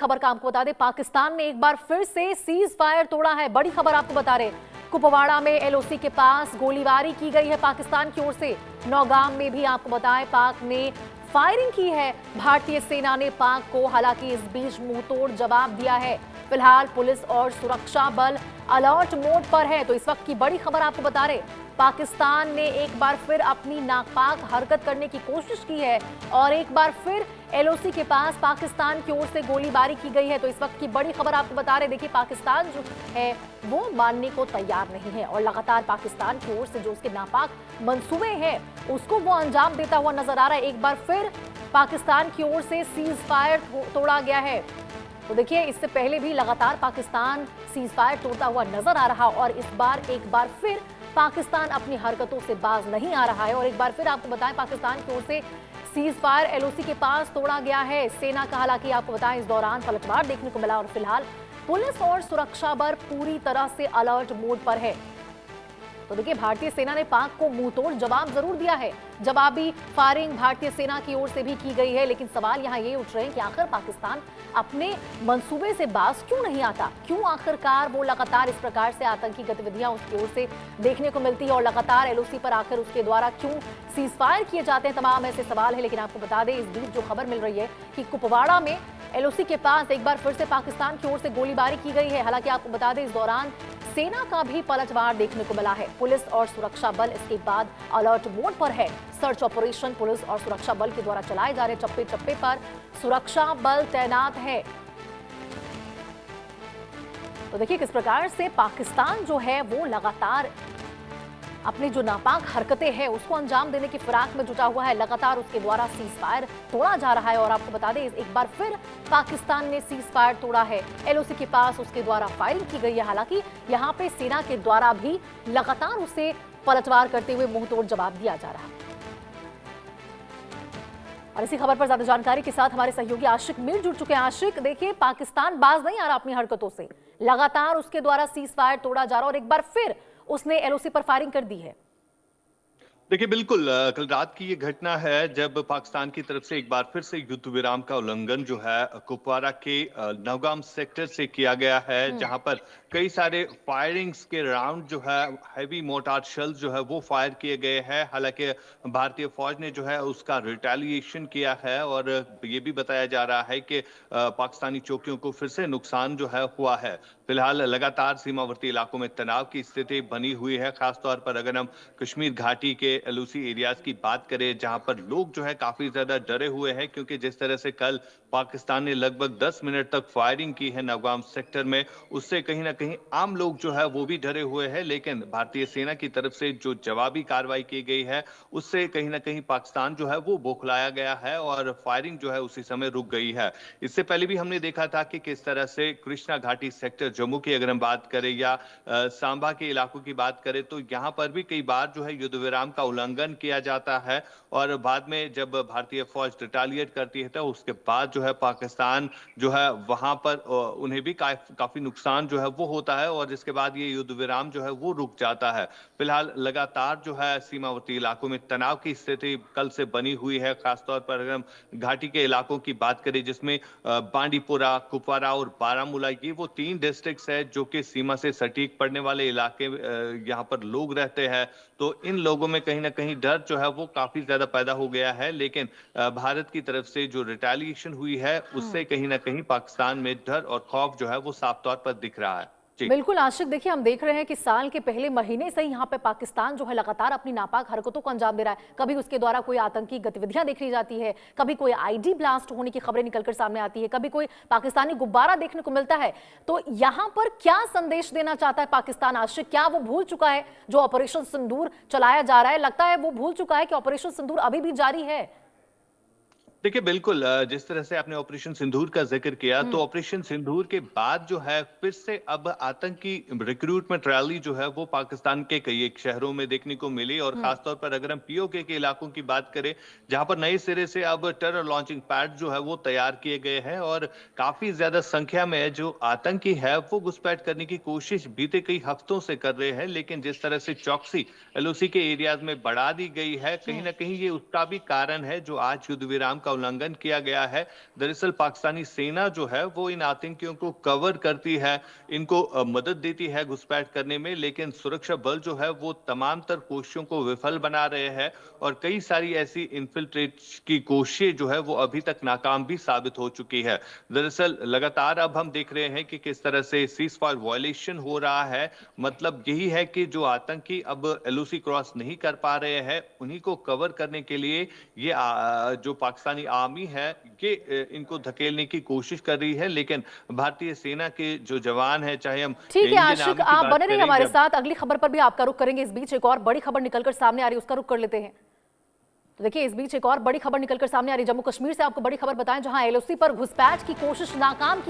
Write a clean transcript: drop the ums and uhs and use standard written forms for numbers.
खबर का आपको बता दें, पाकिस्तान ने एक बार फिर से सीज फायर तोड़ा है। बड़ी खबर आपको बता रहे, कुपवाड़ा में एलओसी के पास गोलीबारी की गई है पाकिस्तान की ओर से। नौगाम में भी आपको बताएं पाक ने फायरिंग की है। भारतीय सेना ने पाक को हालांकि इस बीच मुंहतोड़ जवाब दिया है। फिलहाल पुलिस और सुरक्षा बल अलर्ट मोड पर है। तो इस वक्त की बड़ी खबर आपको बता रहे, पाकिस्तान ने एक बार फिर अपनी नापाक हरकत करने की कोशिश की है और एक बार फिर एलओसी के पास पाकिस्तान की ओर से गोलीबारी की गई है। तो इस वक्त की बड़ी खबर आपको बता रहे, देखिए पाकिस्तान जो है वो मानने को तैयार नहीं है और लगातार पाकिस्तान की ओर से जो उसके नापाक मंसूबे हैं उसको वो अंजाम देता हुआ नजर आ रहा है। एक बार फिर पाकिस्तान की ओर से सीज फायर तोड़ा गया है। तो देखिए इससे पहले भी लगातार पाकिस्तान सीज फायर तोड़ता हुआ नजर आ रहा और इस बार एक बार फिर पाकिस्तान अपनी हरकतों से बाज नहीं आ रहा है। और एक बार फिर आपको बताएं पाकिस्तान की ओर से सीज फायर एलओसी के पास तोड़ा गया है। सेना का हालांकि आपको बताएं इस दौरान पलटवार देखने को मिला और फिलहाल पुलिस और सुरक्षा बल पूरी तरह से अलर्ट मोड पर है। तो देखिए भारतीय सेना ने पाक को मुंहतोड़ जवाब जरूर दिया है। जवाबी फायरिंग भारतीय सेना की ओर से भी की गई है, लेकिन सवाल यहां ये उठ रहे हैं कि आखिर पाकिस्तान अपने मंसूबे से बाज क्यों नहीं आता, क्यों आखिरकार वो लगातार इस प्रकार से आतंकी गतिविधियां उसकी ओर से देखने को मिलती है और लगातार एलओसी पर आकर उसके द्वारा क्यों सीज फायर किए जाते हैं। तमाम ऐसे सवाल है, लेकिन आपको बता दें इस बीच जो खबर मिल रही है कि कुपवाड़ा में एलओसी के पास एक बार फिर से पाकिस्तान की ओर से गोलीबारी की गई है। हालांकि आपको बता दें इस दौरान सेना का भी पलटवार देखने को मिला है। पुलिस और सुरक्षा बल इसके बाद अलर्ट मोड पर है। सर्च ऑपरेशन पुलिस और सुरक्षा बल के द्वारा चलाए जा रहे चप्पे चप्पे पर सुरक्षा बल तैनात है। तो देखिए किस प्रकार से पाकिस्तान जो है वो लगातार अपनी जो नापाक हरकतें हैं उसको अंजाम देने की फिराक में जुटा हुआ है। लगातार उसके द्वारा सीज फायर तोड़ा जा रहा है और आपको बता दें एक बार फिर पाकिस्तान ने सीज फायर तोड़ा है। एलओसी के पास उसके द्वारा फायरिंग की गई है। हालांकि यहां पे सेना के द्वारा भी लगातार उसे पलटवार करते हुए मुंहतोड़ जवाब दिया जा रहा है। और इसी खबर पर ज्यादा जानकारी के साथ हमारे सहयोगी आशिक मीर जुड़ चुके हैं। आशिक, देखिए पाकिस्तान बाज नहीं आ रहा अपनी हरकतों से, लगातार उसके द्वारा सीज फायर तोड़ा जा रहा और एक बार फिर उसने एलओसी पर फायरिंग कर दी है। देखिए बिल्कुल कल रात की ये घटना है जब पाकिस्तान की तरफ से एक बार फिर से युद्ध विराम का उल्लंघन जो है कुपवाड़ा के नौगाम सेक्टर से किया गया है, जहां पर कई सारे फायरिंग्स के राउंड जो है हैवी मोर्टार शेल्स जो है वो फायर किए गए हैं। हालांकि भारतीय फौज ने जो है उसका रिटेलिएशन किया है और ये भी बताया जा रहा है कि पाकिस्तानी चौकियों को फिर से नुकसान जो है हुआ है। फिलहाल लगातार सीमावर्ती इलाकों में तनाव की स्थिति बनी हुई है। खासतौर पर अगर हम कश्मीर घाटी के एलओसी एरियाज की बात करें जहां पर लोग जो है काफी ज्यादा डरे हुए हैं, क्योंकि जिस तरह से कल पाकिस्तान ने लगभग 10 मिनट तक फायरिंग की है नौगाम सेक्टर में, उससे कहीं ना कहीं आम लोग जो है वो भी डरे हुए हैं। लेकिन भारतीय सेना की तरफ से जो जवाबी कार्रवाई की गई है उससे कहीं ना कहीं पाकिस्तान जो है वो बौखलाया गया है और फायरिंग जो है उसी समय रुक गई है। इससे पहले भी हमने देखा था कि किस तरह से कृष्णा घाटी सेक्टर जम्मू की अगर हम बात करें या सांबा के इलाकों की बात करें तो यहाँ पर भी कई बार जो है युद्ध विराम का उल्लंघन किया जाता है और बाद में जब भारतीय फौज रिटेलिएट करती है तो उसके बाद जो है पाकिस्तान जो है वहां पर उन्हें भी काफी नुकसान जो है वो होता है और जिसके बाद ये युद्ध विराम जो है वो रुक जाता है। फिलहाल लगातार जो है सीमावर्ती इलाकों में तनाव की स्थिति कल से बनी हुई है। खासतौर पर अगर हम घाटी के इलाकों की बात करें जिसमें बांडीपुरा, कुपवाड़ा और बारामूला, ये वो 3 डिस्ट्रिक्ट्स है जो कि सीमा से सटीक पड़ने वाले इलाके यहाँ पर लोग रहते हैं। तो इन लोगों में कहीं ना कहीं डर जो है वो काफी ज्यादा पैदा हो गया है। लेकिन भारत की तरफ से जो रिटेलिएशन हुई है उससे कहीं ना कहीं पाकिस्तान में डर और खौफ जो है वो साफ तौर पर दिख रहा है। बिल्कुल आशिक, देखिए हम देख रहे हैं कि साल के पहले महीने से ही यहाँ पे पाकिस्तान जो है लगातार अपनी नापाक हरकतों को अंजाम दे रहा है। कभी उसके द्वारा कोई आतंकी गतिविधियां देखी जाती है, कभी कोई आईडी ब्लास्ट होने की खबरें निकलकर सामने आती है, कभी कोई पाकिस्तानी गुब्बारा देखने को मिलता है। तो यहाँ पर क्या संदेश देना चाहता है पाकिस्तान आशिक? क्या वो भूल चुका है जो ऑपरेशन सिंदूर चलाया जा रहा है? लगता है वो भूल चुका है कि ऑपरेशन सिंदूर अभी भी जारी है। देखिए बिल्कुल जिस तरह से आपने ऑपरेशन सिंदूर का जिक्र किया तो ऑपरेशन सिंदूर के बाद जो है फिर से अब आतंकी रिक्रूटमेंट रैली जो है वो पाकिस्तान के कई एक शहरों में देखने को मिली और खासतौर पर अगर हम पीओके के इलाकों की बात करें जहां पर नए सिरे से अब टेरर लॉन्चिंग पैड जो है वो तैयार किए गए हैं और काफी ज्यादा संख्या में जो आतंकी है वो घुसपैठ करने की कोशिश बीते कई हफ्तों से कर रहे हैं। लेकिन जिस तरह से चौकसी एलओसी के एरियाज में बढ़ा दी गई है, कहीं ना कहीं ये उसका भी कारण है जो आज युद्ध विराम का उल्लंघन किया गया है। दरअसल पाकिस्तानी सेना जो है वो इन आतंकियों को कवर करती है, इनको मदद देती है घुसपैठ करने में, लेकिन सुरक्षा बल जो है वो तमाम तर कोशिशों को विफल बना रहे हैं और कई सारी ऐसी इन्फिल्ट्रेट की कोशिशें जो है वो अभी तक नाकाम भी साबित हो चुकी है। दरअसल लगातार अब हम देख रहे हैं कि किस तरह से सीज फायर वायलेशन हो रहा है। मतलब यही है कि जो आतंकी अब एलओसी क्रॉस नहीं कर पा रहे हैं, उन्हीं को कवर करने के लिए ये जो पाकिस्तानी आर्मी है ये इनको धकेलने की कोशिश कर रही है, लेकिन भारतीय सेना के जो जवान है, चाहे हम ठीक है इंडियन आशिक, आर्मी की आप बात बने रहिए करें, हमारे जब साथ, अगली खबर पर भी आपका रुख करेंगे। इस बीच एक और बड़ी खबर निकलकर सामने आ रही है, उसका रुख कर लेते हैं। तो देखिए, इस बीच एक और बड़ी खबर निकलकर सामने आ रही है। जम्मू कश्मीर से आपको बड़ी खबर बताएं, जहां एलओसी पर घुसपैठ की कोशिश नाकाम की